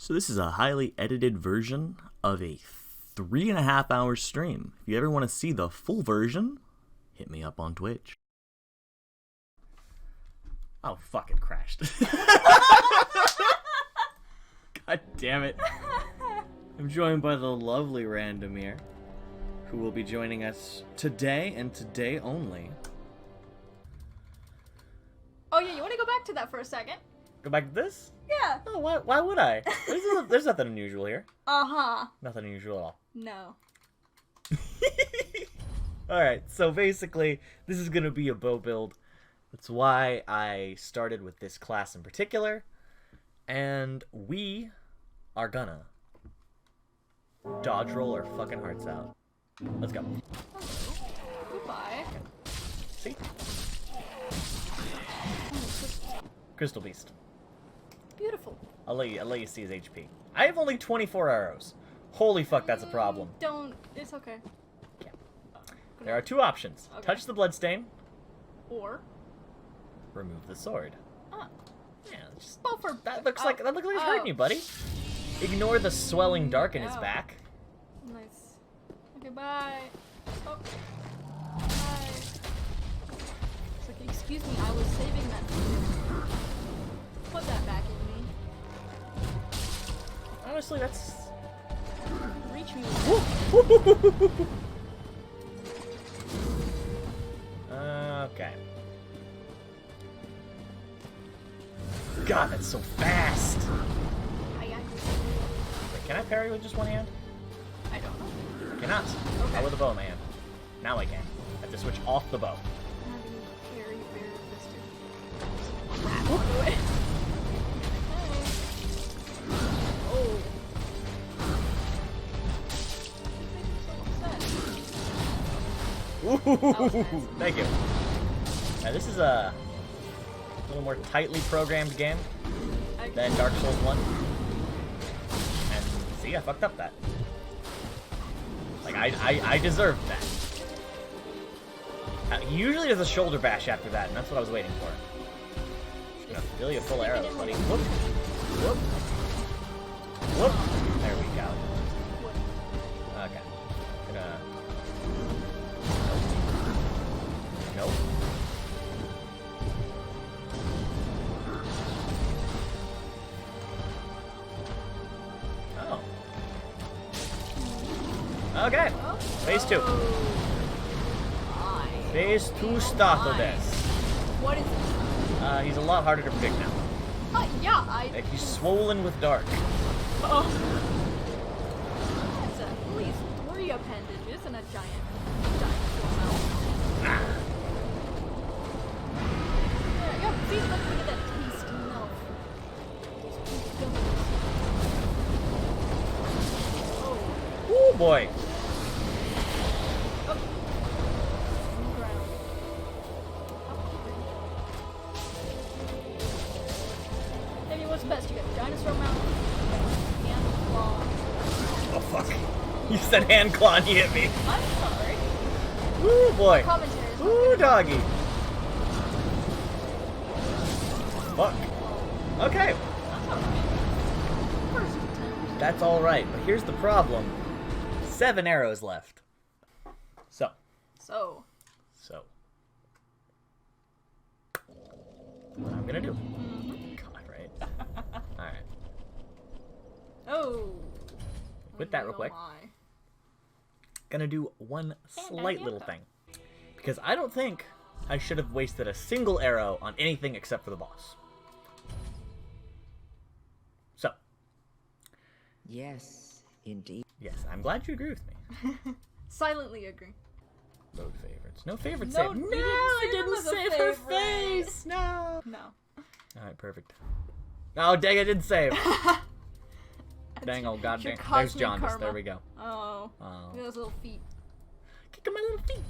So this is a highly edited version of a 3.5 hour stream. If you ever want to see the full version, hit me up on Twitch. Oh, fuck, it crashed. God damn it. I'm joined by the lovely Randomir, who will be joining us today and today only. Oh yeah, you want to go back to that for a second? Go back to this? Yeah. Oh, why would I? There's nothing unusual here. Uh-huh. Nothing unusual at all. No. Alright, so basically, this is going to be a bow build. That's why I started with this class in particular. And we are gonna dodge roll our fucking hearts out. Let's go. Goodbye. See? Crystal Beast. Beautiful. I'll let you see his HP. I have only 24 arrows. Holy fuck, that's a problem. Don't. It's okay. Yeah. There are two options. Okay. Touch the bloodstain, Or. remove the sword. Ah. Yeah, just, Both are. that looks like it's hurting you, buddy. Ignore the swelling dark in his Ow. back. Nice. Okay, bye. Oh. Bye. It's like, excuse me, I was saving that for you. Put that back in me. Honestly, that's... Reach me with that. Okay. God, that's so fast! Wait, Can I parry with just one hand? I don't know. I cannot. Okay. Not with a bow in my hand. Now I can. I have to switch off the bow. I'm having very, very fisted. Crap, on the way. Oh. Ooh, thank you. Now this is a little more tightly programmed game than Dark Souls 1. And see, I fucked up that. Like, I deserved that. Usually there's a shoulder bash after that, and that's what I was waiting for. Just gonna fill you full of arrows, buddy. Whoop. Whoop. Whoop. There we go. Okay. Gonna... Nope. Oh. Okay. Phase 2. Phase 2 started this. What is it? He's a lot harder to predict now. Yeah, Like, he's swollen with dark. Oh. It's at least 3 appendages and a giant dinosaur mouth. Ah. Yeah, see, look at that tasty mouth. Those pink gummies. Oh. Ooh, boy. Oh. On the ground. Maybe what's best? You got the dinosaur mouth, and claw. Oh, fuck. You said hand claw and you hit me. I'm sorry. Ooh, boy. Commentary is not Ooh, good. doggy. Fuck. Okay. That's alright. First attempt. That's alright, but here's the problem. 7 arrows left. So. What I'm gonna do. God, right? Alright. Oh. Quit that real quick. Gonna do one slight little thing. Because I don't think I should have wasted a single arrow on anything except for the boss. So. Yes, indeed. Yes, I'm glad you agree with me. Silently agree. Load favorites. No favorites No, saved. you No, didn't I save him didn't as a save her favorite. face. No. No. Alright, perfect. Oh, dang, I didn't save. Dang, oh, god Your dang. There's cosmic Jaundice. karma. There we go. Oh. Oh. Look at those little feet. Kick on my little feet.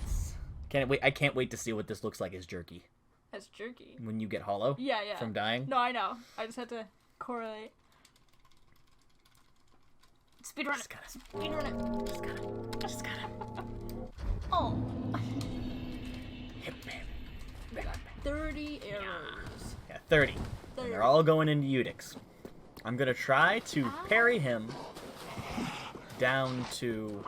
Can't wait. I can't wait to see what this looks like as jerky. That's jerky. When you get hollow Yeah. from dying. No, I know. I just had to correlate. Speedrun Just it. gotta- Speedrun it. Just gotta. Oh. Hip man. We got 30 arrows. Yeah, 30. And they're all going into Udix. I'm gonna try to parry him down to...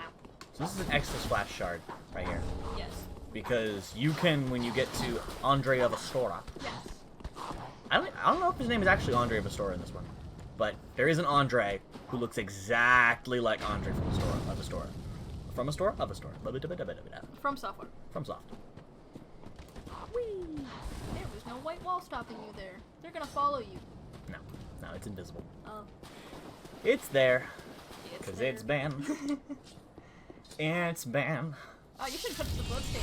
So this is an Extra Splash Shard right here. Yes. Because you can, when you get to Andre of Astora. Yes. I don't know if his name is actually Andre of Astora in this one. But there is an Andre who looks exactly like Andre from Astora, of Astora. From Astora? Of Astora. From software. From Soft. Whee! There's no white wall stopping you there. They're gonna follow you. No. No, it's invisible. Oh. It's there. Because It's banned. It's banned. Oh, you should touch the blood stain.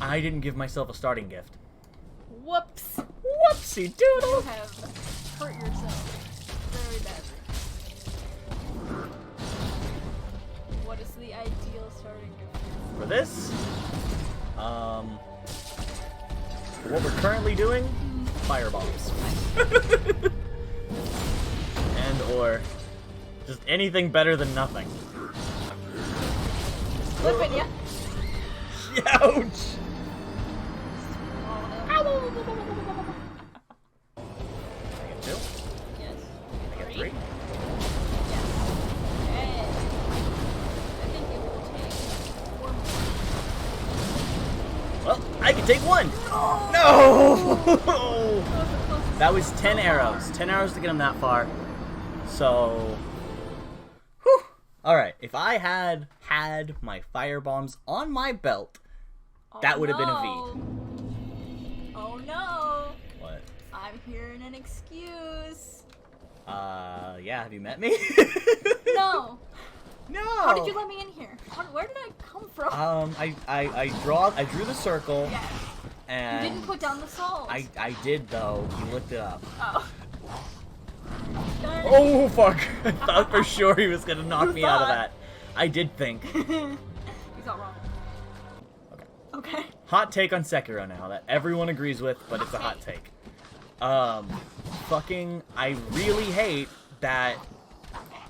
I didn't give myself a starting gift. Whoops. Whoopsie You doodle! have hurt yourself very badly. What is the ideal starting gift? For this, for what we're currently doing, firebombs. And or just anything better than nothing. Flip it, yeah. Ouch! I get 2. Yes. I get 3. Yes. Okay. I think it will take 4 more. Well, I can take 1! No! That was 10 arrows. 10 arrows to get him that far. So... Whew! Alright, if I had my fire bombs on my belt, that would have been a V. Oh no! What? I'm hearing an excuse. Yeah, have you met me? No! No! How did you let me in here? Where did I come from? I drew the circle, Yes. and... You didn't put down the salt. I did, though. You looked it up. Oh. Darn. Oh, fuck! I thought for sure he was gonna knock You me out of thought. that. I did think. You got wrong. Okay. Okay. Hot take on Sekiro now that everyone agrees with, but it's a hot take. Fucking, I really hate that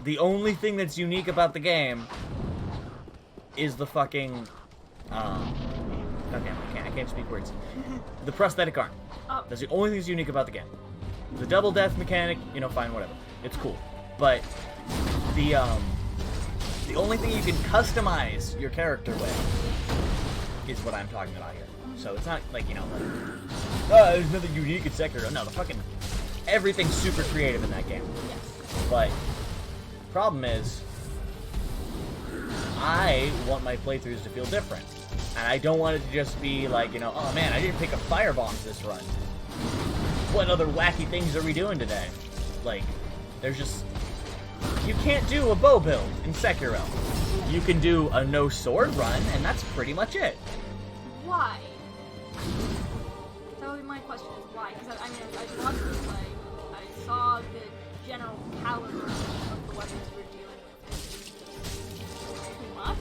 the only thing that's unique about the game is the fucking, goddamn, I can't speak words. The prosthetic arm. Oh. That's the only thing that's unique about the game. The double death mechanic, you know, fine, whatever. It's cool. But the only thing you can customize your character with is what I'm talking about here. So it's not like, you know, like, oh, there's nothing unique in Sekiro. No, the fucking everything's super creative in that game. Yes. But problem is, I want my playthroughs to feel different. And I don't want it to just be like, you know, oh man, I didn't pick up fire bombs this run. What other wacky things are we doing today? Like, there's just... You can't do a bow build in Sekiro. You can do a no sword run, and that's pretty much it. Why? That would be my question, is why? Because I watched you play. I saw the general caliber of the weapons we're dealing with. Too much?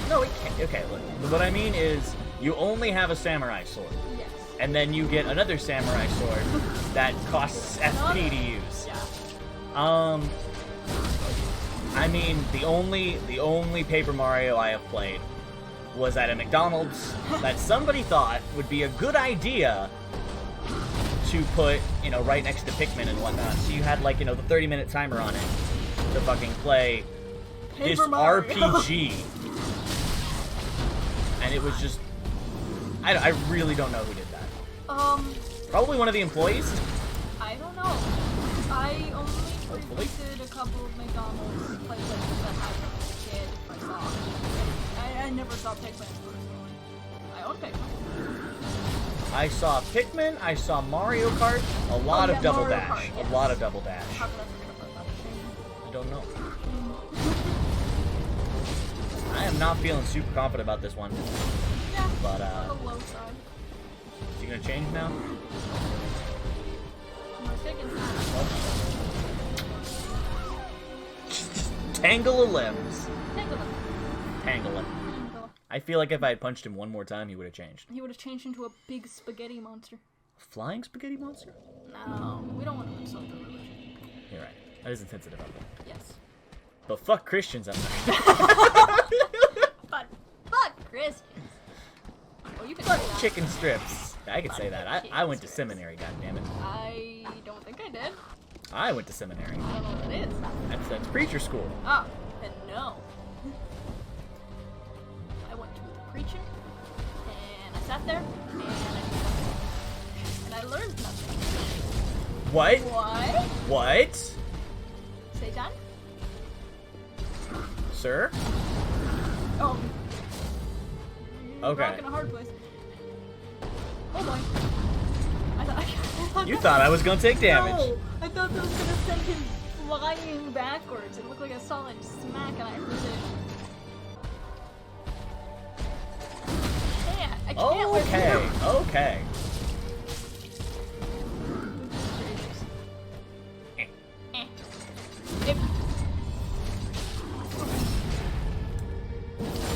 No, it can't. Okay, look. What I mean is, you only have a samurai sword. Yes. And then you get another samurai sword that costs FP to use. Yeah. I mean, the only Paper Mario I have played was at a McDonald's that somebody thought would be a good idea to put, you know, right next to Pikmin and whatnot. So you had, like, you know, the 30-minute timer on it to fucking play this Paper Mario. RPG. And it was just... I really don't know who did that. Probably one of the employees? I don't know. I only Hopefully. frequented a couple of McDonald's places that had them as a kid. I saw. I never saw Pikmin personally. I own Pikmin. I saw Pikmin, I saw Mario Kart, a lot of Double Mario Dash. Kart, yes. A lot of Double Dash. How could I forget about that? I don't know. I am not feeling super confident about this one. Yeah, But, on the low side. Is he gonna change now? My second Just tangle of limbs. Tangle. Tangle it. I feel like if I had punched him one more time, he would have changed. He would have changed into a big spaghetti monster. A flying spaghetti monster? No, we don't want to insult the religion. You're right. That is insensitive of them. Yes. But fuck Christians, I'm not. But fuck Christians. Well, you can say Fuck that. chicken strips. I could say that. I went to Chicken strips. seminary, goddammit. I don't think I did? I went to seminary. I don't know what that is. That's preacher school. Oh, then no. I went to the preaching, and I sat there, and I did nothing. And I learned nothing. What? What? What? Satan? Sir? Oh. You're Okay. rocking a hard place. Oh boy. You thought I was gonna take damage. No, I thought that was gonna send him flying backwards. It looked like a solid smack, and I heard it. I can't with Okay, him. okay.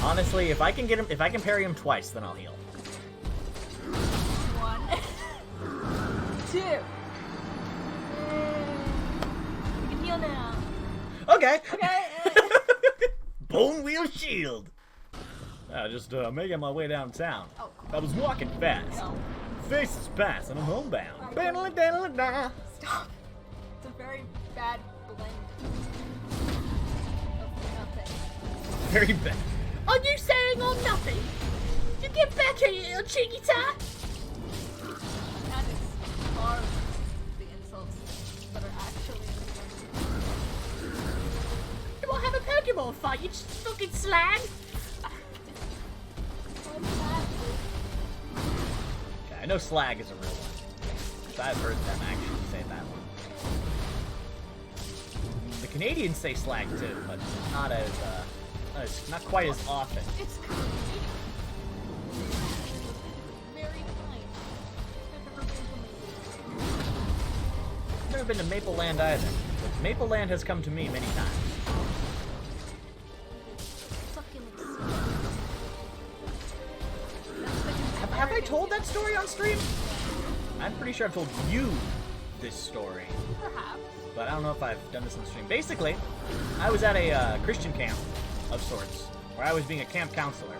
Honestly, if I can parry him twice, then I'll heal. 1, 2. You can heal now. Okay. Okay. Bone wheel shield. Just making my way downtown. Oh, I was walking fast. no. Faces pass and I'm homebound. Stop. It's a very bad blend of nothing. Very bad. Are you saying I'm nothing? You get back here, you little cheeky tot! That is far the insults that are actually you won't have a Pokemon fight, you just fucking slag! Okay, I know slag is a real one. 'Cause I've heard them actually say that one. The Canadians say slag too, but not not quite as often. It's Canadian. Very fine. I've never been to Maple. I've never been to Maple Land either. But Maple Land has come to me many times. Have I told that story on stream? I'm pretty sure I've told you this story. Perhaps. But I don't know if I've done this on stream. Basically, I was at a Christian camp of sorts, where I was being a camp counselor.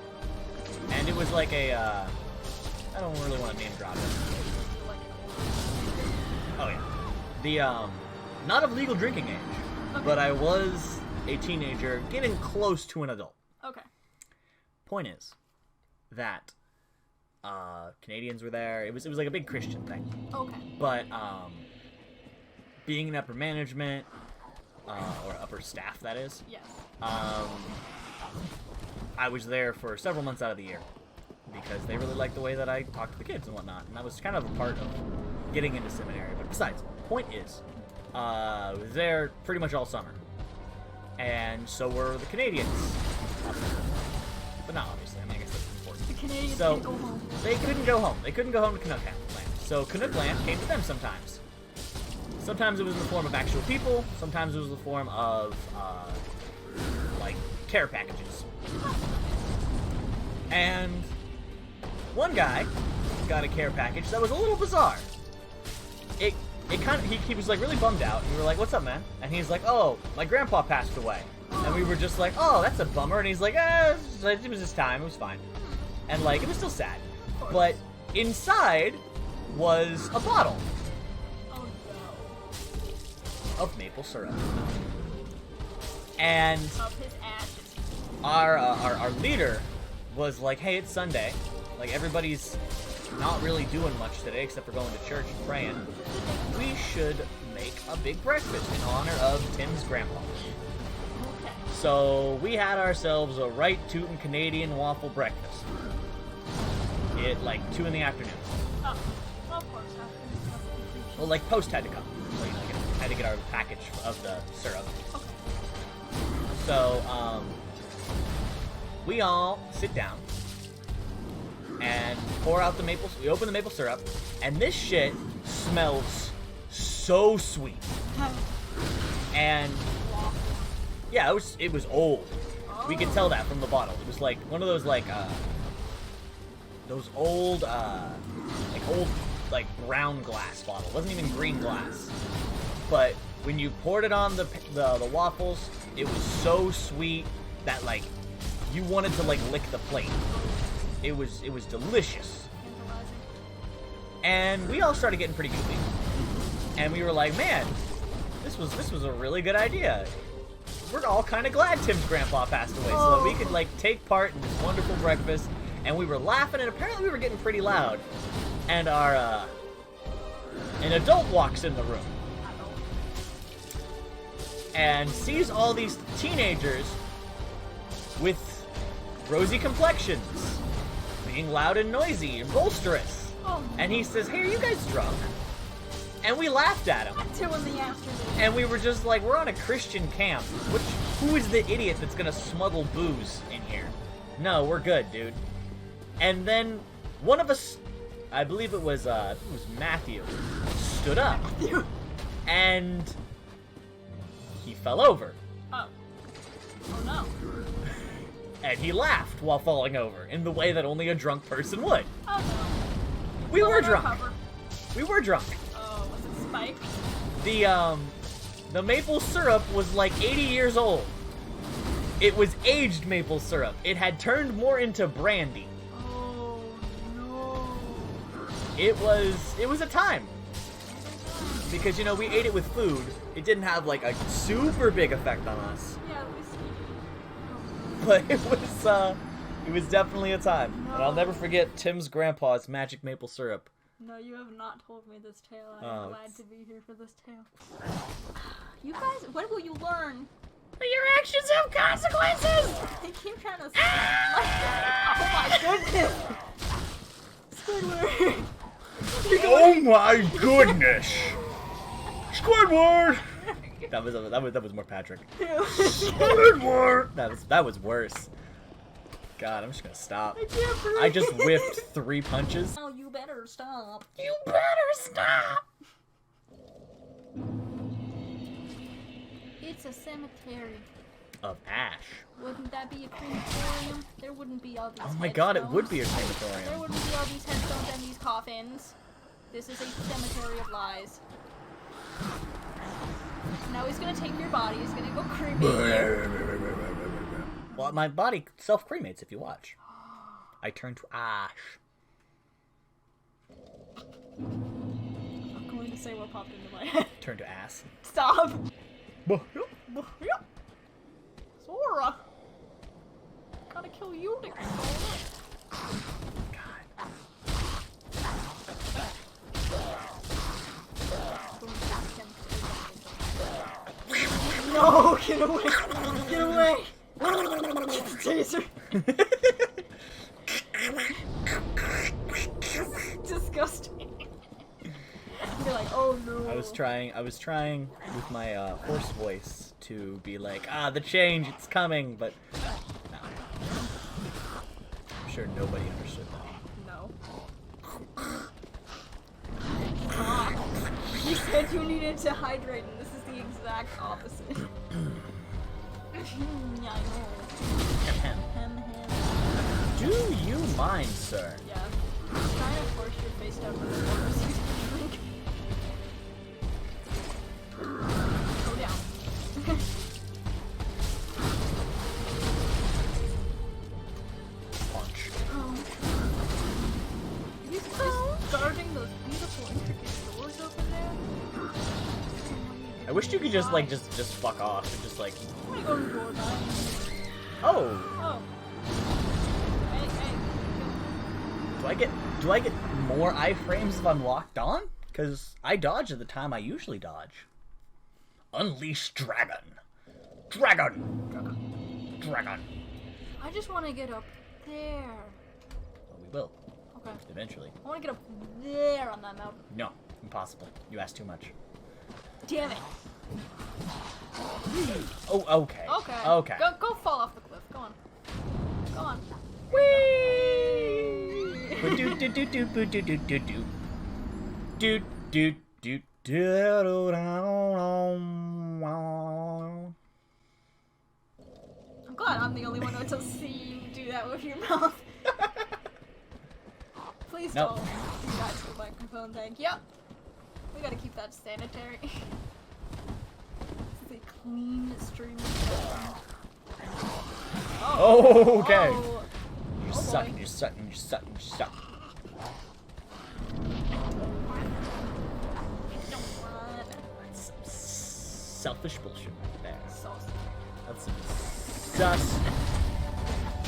And it was like a, I don't really want to name drop it. Oh yeah. The, not of legal drinking age, Okay. but I was a teenager getting close to an adult. Okay. Point is that, Canadians were there. It was like a big Christian thing. Okay. But, being in upper management, or upper staff, that is, Yes. I was there for several months out of the year because they really liked the way that I talked to the kids and whatnot, and that was kind of a part of getting into seminary. But besides, point is, I was there pretty much all summer, and so were the Canadians. But not obviously. I mean, I guess that's important. The Canadians So, can go home. they couldn't go home. They couldn't go home to Canuck Land. So Canuck Land came to them sometimes. Sometimes it was in the form of actual people. Sometimes it was in the form of, like, care packages. And one guy got a care package that was a little bizarre. It kind of, he was, like, really bummed out. And we were like, what's up, man? And he's like, oh, my grandpa passed away. And we were just like, oh, that's a bummer. And he's like, it was his time. It was fine. And, like, it was still sad. But inside was a bottle Oh no. of maple syrup. And Of his ashes. our leader was like, hey, it's Sunday. Like, everybody's not really doing much today except for going to church and praying. We should make a big breakfast in honor of Tim's grandpa. Okay. So we had ourselves a right tootin' Canadian waffle breakfast. At like 2 in the afternoon. Oh, well, of course. After Well, like post had to come. So, you know, had to get our package of the syrup. Okay. So, we all sit down and pour out the maple. We open the maple syrup, and this shit smells so sweet. And yeah, it was old. We could tell that from the bottle. It was like one of those like those old brown glass bottle. It wasn't even green glass. But when you poured it on the waffles, it was so sweet that like you wanted to like lick the plate. It was delicious. And we all started getting pretty goofy. And we were like, man, this was a really good idea. We're all kind of glad Tim's grandpa passed away so that we could like take part in this wonderful breakfast. And we were laughing, and apparently we were getting pretty loud. And our an adult walks in the room and sees all these teenagers with rosy complexions being loud and noisy and boisterous. And he says, hey, are you guys drunk? And we laughed at him. At 2 in the afternoon. And we were just like, we're on a Christian camp. Who is the idiot that's gonna smuggle booze in here? No, we're good, dude. And then one of us, I believe it was Matthew, stood up. And he fell over. Oh. Oh no. And he laughed while falling over in the way that only a drunk person would. Oh no. We were Will drunk. recover? We were drunk. Oh, was it spiked? The maple syrup was like 80 years old. It was aged maple syrup. It had turned more into brandy. Oh no. It was a time. Because, you know, we ate it with food. It didn't have like a super big effect on us. Yeah, we see. But it was definitely a time. No. And I'll never forget Tim's grandpa's magic maple syrup. No, you have not told me this tale. I'm Oh, glad to be here for this tale. You guys, when will you learn? But your actions have consequences! They keep trying to oh my goodness! Squidward! Oh my goodness! Squidward! That was more Patrick. Squidward! That was worse. God, I'm just gonna stop. I can't breathe. I just whiffed 3 punches. Oh, you better stop. You better stop! It's a cemetery. Of ash. Wouldn't that be a crematorium? There wouldn't be all these Oh my god, it would be a There crematorium. wouldn't be all these headstones and these coffins. This is a cemetery of lies. Now he's gonna take your body, he's gonna go cremate you. Well, my body self-cremates if you watch. I turn to ash. I'm going to say what popped into my head. Turn to ass. Stop! Sora! Gotta kill you next. God. No, get away! Get away! Get the taser! Disgusting. You're like, oh no. I was trying with my hoarse voice to be like, the change, it's coming, but no. I'm sure nobody understood that. No. You said you needed to hydrate, and this is the exact opposite. Yeah, I know. Hem. Do you mind, sir? Yeah. I'm trying to force your face down with the water so you can drink. Go down. Punch. You just guarding those beautiful intricate doors over there? I wish you could just like just fuck off and just like. I'm gonna go to the door, guys. Oh. Oh. Hey. Do I get more iframes if I'm locked on? Because I dodge at the time I usually dodge. Unleash dragon. Dragon. I just want to get up there. Well, we will Okay. eventually. I want to get up there on that mountain. No, impossible. You asked too much. Damn it. Oh, okay. Okay. Go fall off the cliff. Go on. Go on. Whee! Do do do do do do do do do. Do do do do. I'm glad I'm the only one who to see you do that with your mouth. Please Nope. don't. You guys the microphone, thank you. We gotta keep that sanitary. This is a clean stream. Oh, okay. Oh. You Oh, suck, boy. you suck, you suck, you suck. Don't run. selfish bullshit right there. Sauce. That's some sus.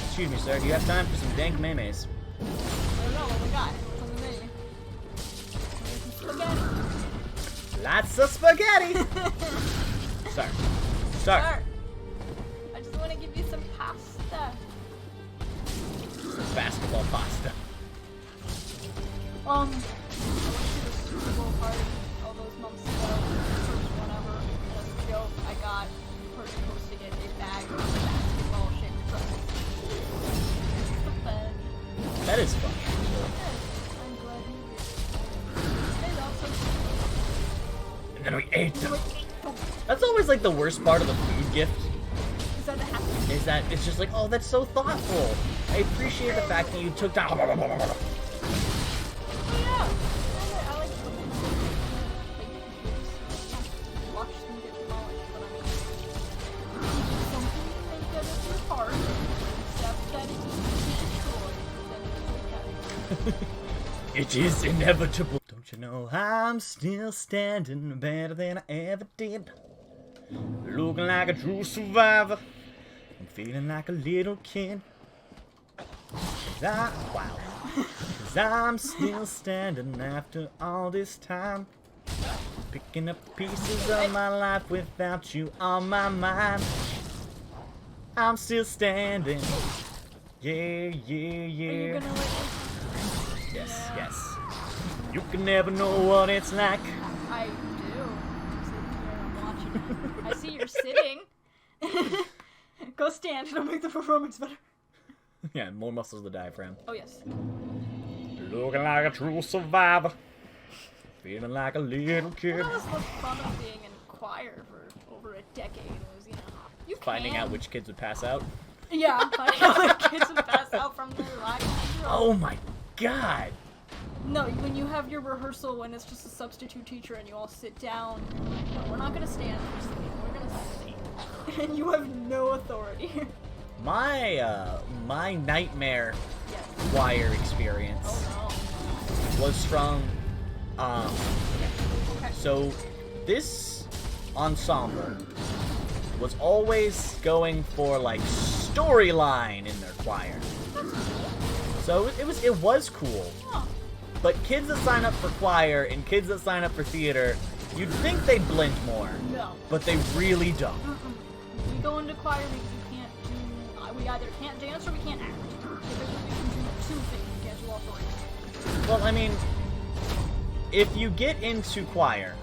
Excuse me, sir. Do you have time for some dank mayonnaise? I don't know what we got. What's on the menu? Spaghetti. Lots of spaghetti. Sir. Sir, I just want to give you some pasta. Some basketball pasta. I went to the Super Bowl party all those months ago, first one ever, and as a joke, I got the person hosting it a bag of basketball-shaped pretzels. But, That is fun. I'm glad you did. And also, And then we ate them. oh, That's always like the worst part of the food gift. is that the happy? Is that it's just like, oh, that's so thoughtful. I appreciate the fact that you took time. Oh, yeah. I like watch them get demolished, but I mean, something you make out of your heart, accept that it's easy to destroy, then it's okay. It is inevitable. Don't you know I'm still standing better than I ever did? Looking like a true survivor. I'm feeling like a little kid. Wow. 'Cause I'm still standing after all this time. Picking up pieces of my life without you on my mind. I'm still standing. Yeah, yeah, Are you yeah. gonna let me? Yes, yes. You can never know what it's like. I do. I'm sitting here and I'm watching it. I see you're sitting. Go stand. It'll make the performance better. Yeah, more muscles of the diaphragm. Oh, yes. Looking like a true survivor. Feeling like a little kid. What was the fun of being in choir for over a decade? Was, you Finding can. out which kids would pass out. Yeah, finding out which kids would pass out from their lives. Oh my god. No, when you have your rehearsal when it's just a substitute teacher and you all sit down, no, we're not gonna stand for singing, we're gonna sit. And you have no authority. My nightmare Yes. choir experience Oh was from no. Okay. so this ensemble was always going for like storyline in their choir. So it was cool. Huh. But kids that sign up for choir and kids that sign up for theater, you'd think they'd blend more, No. but they really don't. We go into choir because we can't do. We either can't dance or we can't act. Typically, we can do two things. We can't do all three. Well, I mean, if you get into choir,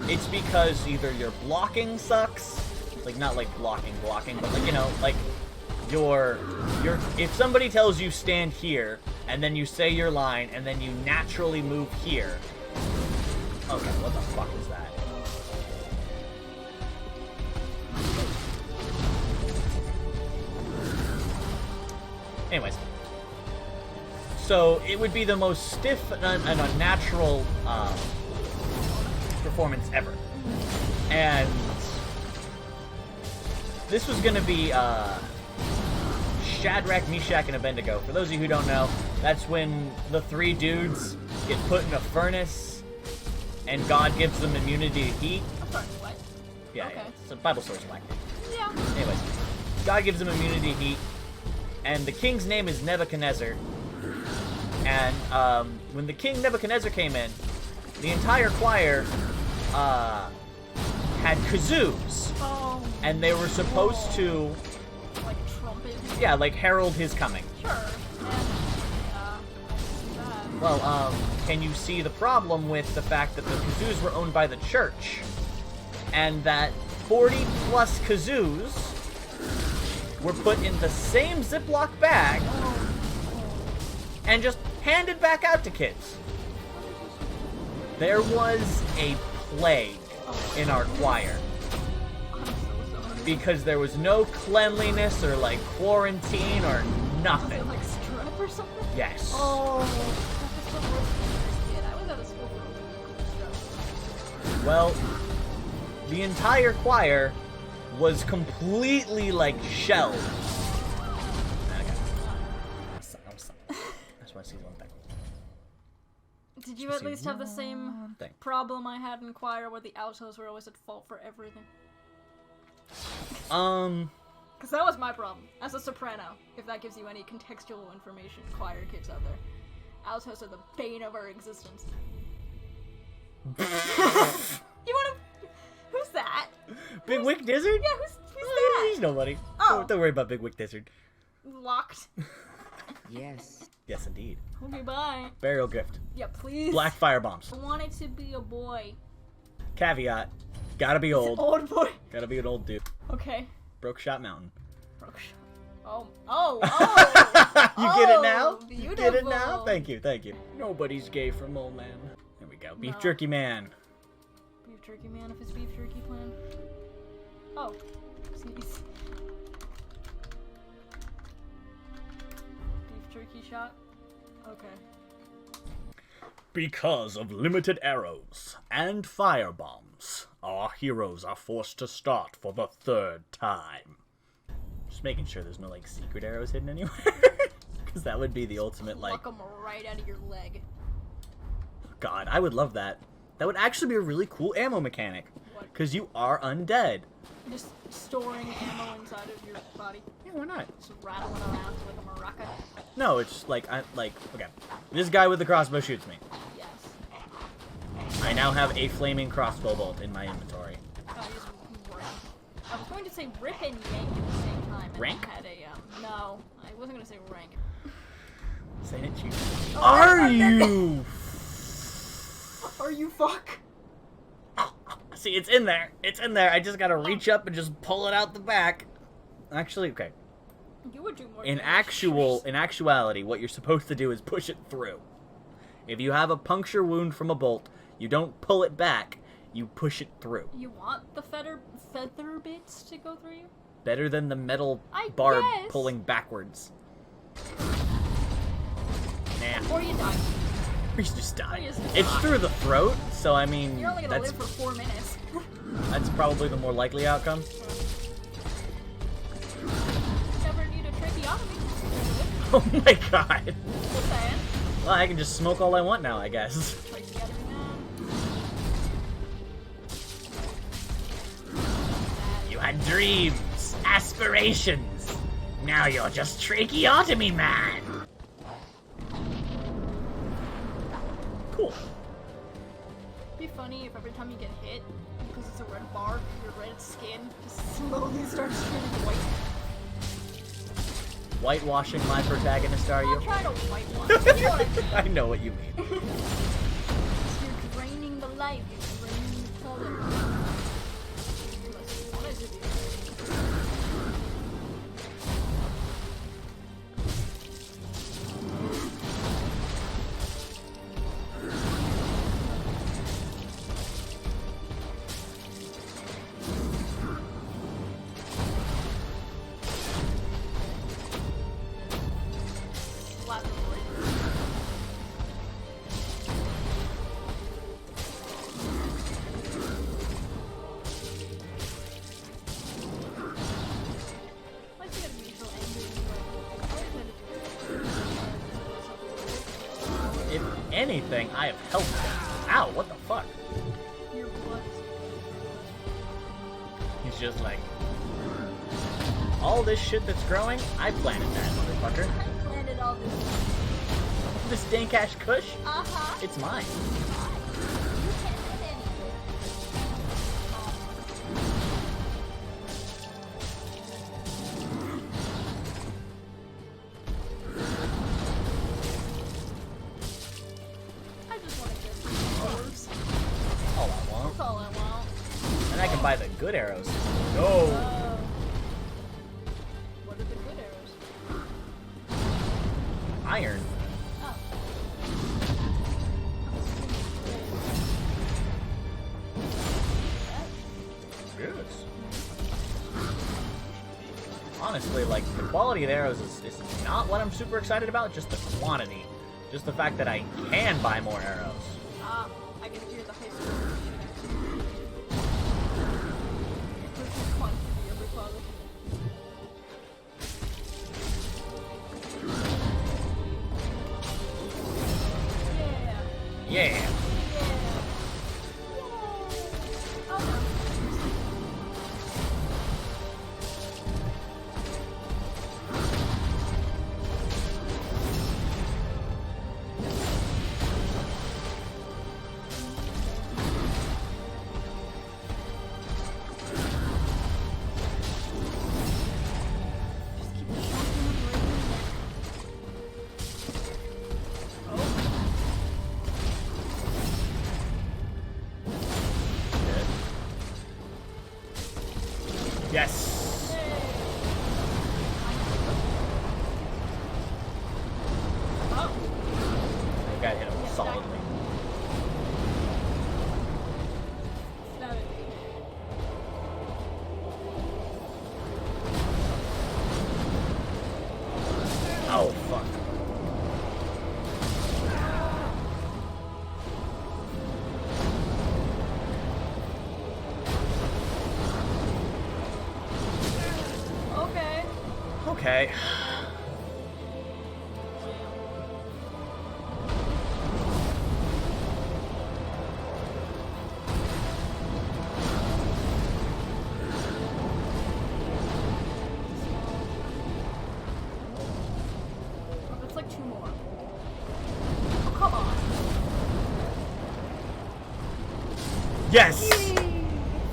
it's because either your blocking sucks, like not like blocking, but like, like your if somebody tells you stand here and then you say your line and then you naturally move here. Okay, what the fuck is that? Anyways, so it would be the most stiff and unnatural performance ever, and this was gonna be Shadrach, Meshach, and Abednego. For those of you who don't know, that's when the three dudes get put in a furnace, and God gives them immunity to heat. I'm sorry, what? Yeah, Okay. yeah. So Bible stories like. Yeah. Anyways, God gives them immunity to heat, and the king's name is Nebuchadnezzar. And when the king Nebuchadnezzar came in, the entire choir had kazoos, Oh. and they were supposed to, Like trumpet. yeah, like herald his coming. Sure. And, I see that. Well, can you see the problem with the fact that the kazoos were owned by the church, and that 40 plus kazoos were put in the same Ziploc bag and just handed back out to kids? There was a plague in our choir I'm so sorry. because there was no cleanliness or like quarantine or Was nothing. it like strep or something? Yes. Oh, that's the worst thing I did. I was out of school for a week. Well, the entire choir was completely like shelved. Okay. I just want to see one thing. Did Do you at least have the same thing. problem I had in choir where the altos were always at fault for everything? Because that was my problem. As a soprano, if that gives you any contextual information, choir kids out there. Altos are the bane of our existence. You wanna... Who's that? Big Wick Dizzard? Yeah, who's that? He's nobody. Oh. Don't worry about Big Wick Dizzard. Locked. Yes. Yes, indeed. Okay, bye. Burial Gift. Yeah, please. Black Fire Bombs. I want it to be a boy. Caveat. Gotta be old. Old boy. Gotta be an old dude. Okay. Broke Shot Mountain. Oh. You get it now? Oh, You get it now? beautiful. Thank you, thank you. Nobody's gay from Mole Man. There we go. Beef No. Jerky Man. Beef jerky man of his beef jerky plan. Oh. Sneeze. Beef jerky shot? Okay. Because of limited arrows and fire bombs, our heroes are forced to start for the 3rd time. Just making sure there's no, like, secret arrows hidden anywhere. Because that would be the ultimate, like... Pluck 'em right out of your leg. God, I would love that. That would actually be a really cool ammo mechanic. What? Because you are undead. Just storing ammo inside of your body. Yeah, why not? Just rattling around like a maraca. No, it's like, okay. This guy with the crossbow shoots me. Yes. I now have a flaming crossbow bolt in my inventory. I just rank. I was going to say rip and yank at the same time. And Rank? I had a, no. I wasn't going to say rank. Saying it cheap. Oh, Are you? Are you fuck? See, it's in there. It's in there. I just gotta reach up and just pull it out the back. Actually, okay. You would do more In damage. actuality, what you're supposed to do is push it through. If you have a puncture wound from a bolt, you don't pull it back. You push it through. You want the feather bits to go through you? Better than the metal I barb guess. pulling backwards. Nah. Or you die. We should just die. Or you just It's die. through the throat, so I mean, You're only gonna that's live for 4 minutes. that's probably the more likely outcome. Never need a tracheotomy. Oh my god. Just saying. Well, I can just smoke all I want now, I guess. Tracheotomy now. You had dreams, aspirations. Now you're just tracheotomy man. Cool. It'd be funny if every time you get hit, because it's a red bar, your red skin just slowly starts turning white. Whitewashing my protagonist, are you? I'll try to whitewash. You know what I mean. I know what you mean. You're draining the life, you're draining the color. Unless you want it to be. Slap it right. Why'd you gotta be so angry? If anything, I have helped him. Ow, what the fuck? Your blood. He's just like, all this shit that's growing, I planted that, motherfucker. I planted all this. This dank ash kush, Uh-huh. it's mine. You can't hit anything. I just want to get some arrows. All I want. That's all I want. And I can buy the good arrows. No. What are the good arrows? Iron. Oh. Yes. Honestly, like, the quality of the arrows is not what I'm super excited about, just the quantity. Just the fact that I can buy more arrows. I can hear the high school. Versus quantity over quality. Yeah. Yeah. Yes! Oh, You gotta hit him Yeah, solidly. no. Oh, fuck. Okay. Okay. Oh, it's like 2 more. Oh, come on. Yes! Yay.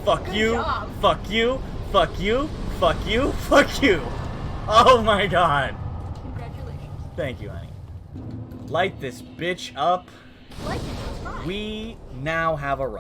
Fuck Good you! job. Fuck you! Fuck you! Fuck you! Fuck you! Oh my god! Congratulations. Thank you, honey. Light this bitch up. Like it, it's fine. We now have a run.